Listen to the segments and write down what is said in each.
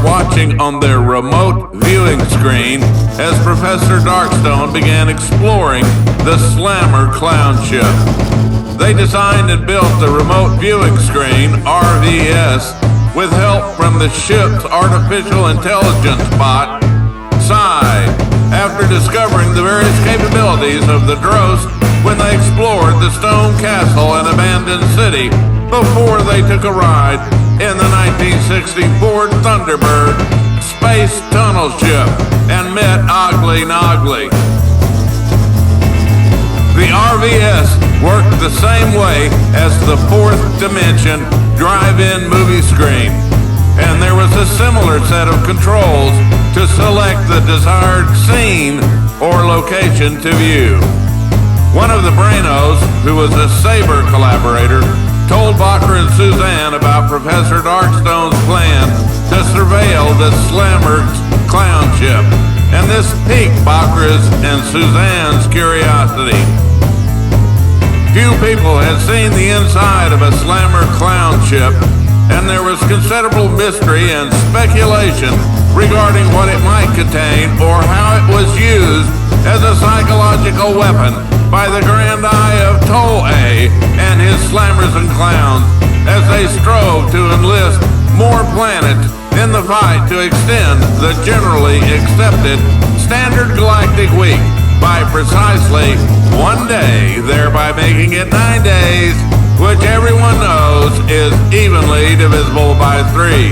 watching on their remote viewing screen as Professor Darkstone began exploring the Slammer clown ship. They designed and built the remote viewing screen, RVS, with help from the ship's artificial intelligence bot, Psi, after discovering the various capabilities of the Drost when they explored the stone castle and abandoned city before they took a ride in the 1960 Ford Thunderbird space tunnel ship and met Ogly Nogly. The RVS worked the same way as the fourth dimension drive-in movie screen, and there was a similar set of controls to select the desired scene or location to view. One of the Brainos, who was a Saber collaborator, told Bacher and Suzanne about Professor Darkstone's plan to surveil the Slammer clown ship, and this piqued Bacher's and Suzanne's curiosity. Few people had seen the inside of a Slammer clown ship, and there was considerable mystery and speculation regarding what it might contain or how it was used as a psychological weapon by the Grand Eye of Toll-A and his Slammers and Clowns as they strove to enlist more planets in the fight to extend the generally accepted Standard Galactic Week by precisely 1 day, thereby making it 9 days, which everyone knows is evenly divisible by 3.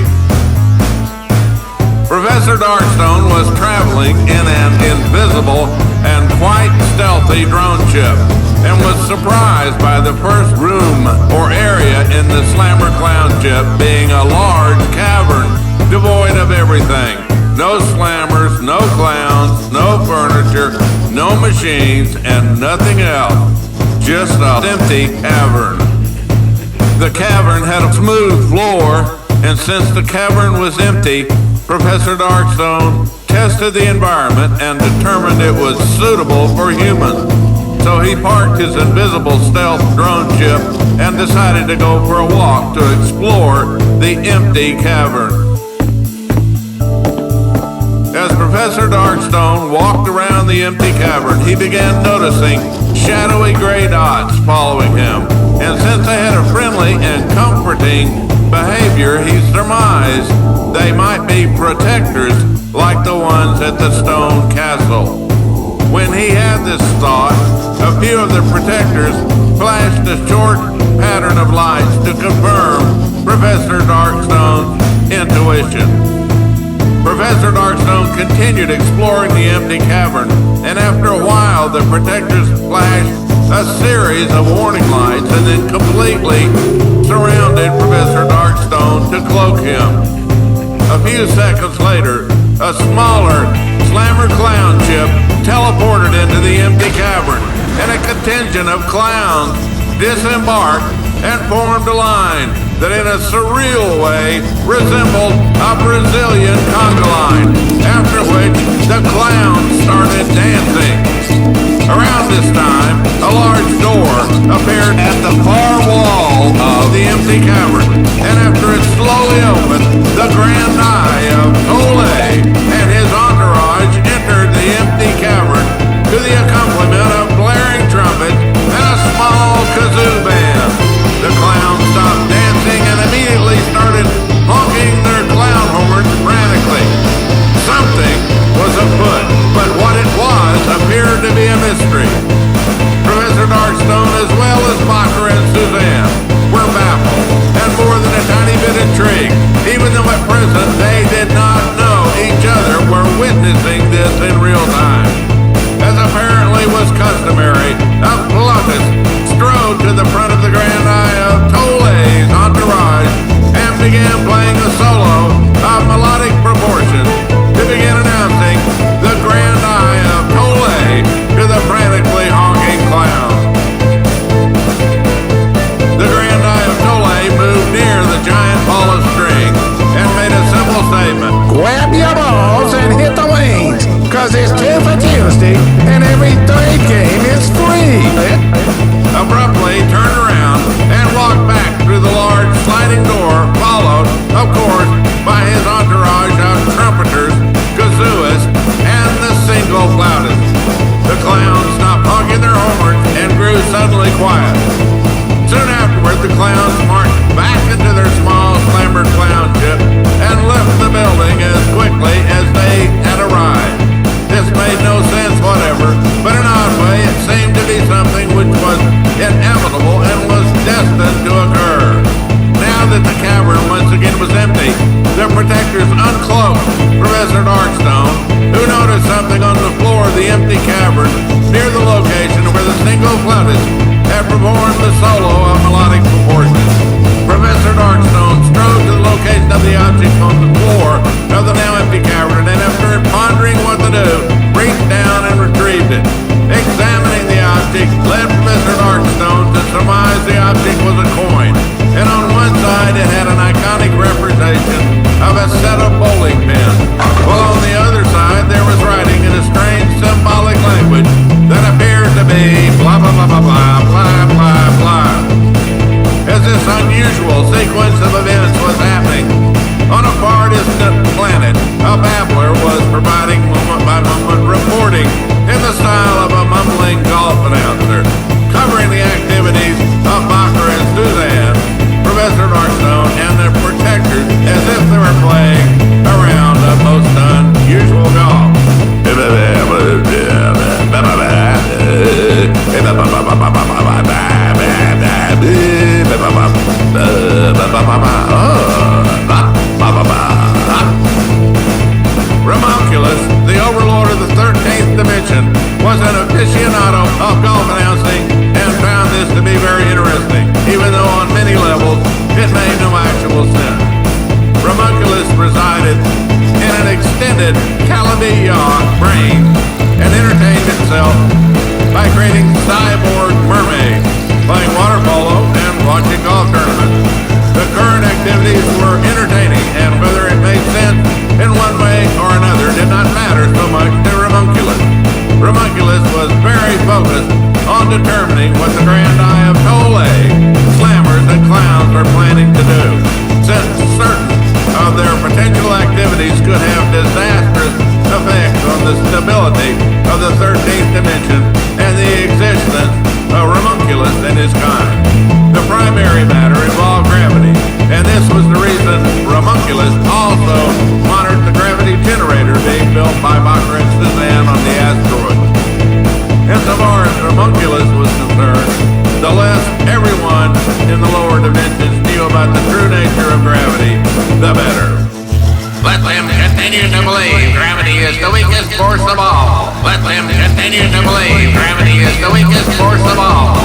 Professor Darkstone was traveling in an invisible and quite stealthy drone ship and was surprised by the first room or area in the Slammer clown ship being a large cavern devoid of everything. No slammers, no clowns, no furniture, no machines, and nothing else. Just an empty cavern. The cavern had a smooth floor, and since the cavern was empty, Professor Darkstone tested the environment and determined it was suitable for humans. So he parked his invisible stealth drone ship and decided to go for a walk to explore the empty cavern. As Professor Darkstone walked around the empty cavern, he began noticing shadowy gray dots following him. And since they had a friendly and comforting behavior, he surmised they might be protectors like the ones at the stone castle. When he had this thought, a few of the protectors flashed a short pattern of lights to confirm Professor Darkstone's intuition. Professor Darkstone continued exploring the empty cavern, and after a while the protectors flashed a series of warning lights and then completely surrounded Professor Darkstone to cloak him. A few seconds later, a smaller Slammer clown ship teleported into the empty cavern, and a contingent of clowns disembarked and formed a line that in a surreal way resembled a Brazilian conga line, after which the clowns started dancing. Around this time, a large door appeared at the far wall of the empty cavern, and after it slowly opened, the Grand Eye of Toll-A and his entourage entered the empty cavern to the accompaniment of blaring trumpets and a small kazoo band. The clowns stopped dancing and immediately started honking their clown horns frantically. Something was afoot, but what it was appeared to be a mystery. Professor Darkstone, as well as Bacher and Suzanne, were baffled and more than a tiny bit intrigued, even though at present they did not know each other were witnessing this in real time. As apparently was customary, a flautist strode to the front of the Grand Eye of Toll-A's entourage and began playing a solo of melodic proportions to begin announcing the Grand Eye of Toll-A to the frantically honking clowns. The Grand Eye of Toll-A moved near the giant ball of string and made a simple statement. Grab your balls and hit the lanes, 'cause it's 2 for Tuesday and every third game is free. Abruptly turned around and walked back through the large sliding door, followed, of course, by his entourage uncloaked Professor Darkstone, who noticed something on the floor of the empty cavern near the location where the single flautist had performed the solo of melodic proportions. Professor Darkstone strode to the location of the object on the floor of the now empty cavern, and after pondering what to do, reached down and retrieved it. Examining the object led Professor Darkstone to surmise the object was a coin, and on one side it had an iconic representation of a set of bowling pins, while on the other side there was writing in a strange symbolic language that appeared to be blah blah blah blah blah blah blah blah. As this unusual sequence of events was happening, on a far distant planet, a babbler was providing moment-by-moment reporting in the style of a mumbling golf announcer, covering the activities of Bacher and Suzanne, Professor Darkstone, and their protectors as if they were playing a round of most unusual golf. Ramonculus, the overlord of the 13th dimension, was an aficionado of golf announcing and found this to be very interesting, even though on many levels it made no actual sense. Ramonculus resided in an extended Calabi brain and entertained itself by creating cyborg mermaids, playing water polo, and watching golf tournaments. The current activities were entertaining, and whether it made sense in one way or another did not matter so much to Ramonculus. Ramonculus was very focused on determining what the grand eye of Tole, slammers, and clowns are planning to do, since certain of their potential activities could have disastrous effects on the stability of the 13th dimension and the existence of Ramonculus and his kind. The primary matter involved gravity, and this was the reason Ramonculus also monitored the gravity generator being built by Bacher and Suzanne on the asteroid. Insofar as Ramonculus was concerned, the less everyone in the lower dimensions knew about the true nature of gravity, the better. Let them continue to believe gravity is the weakest force of all. Let them continue to believe gravity is the weakest force of all.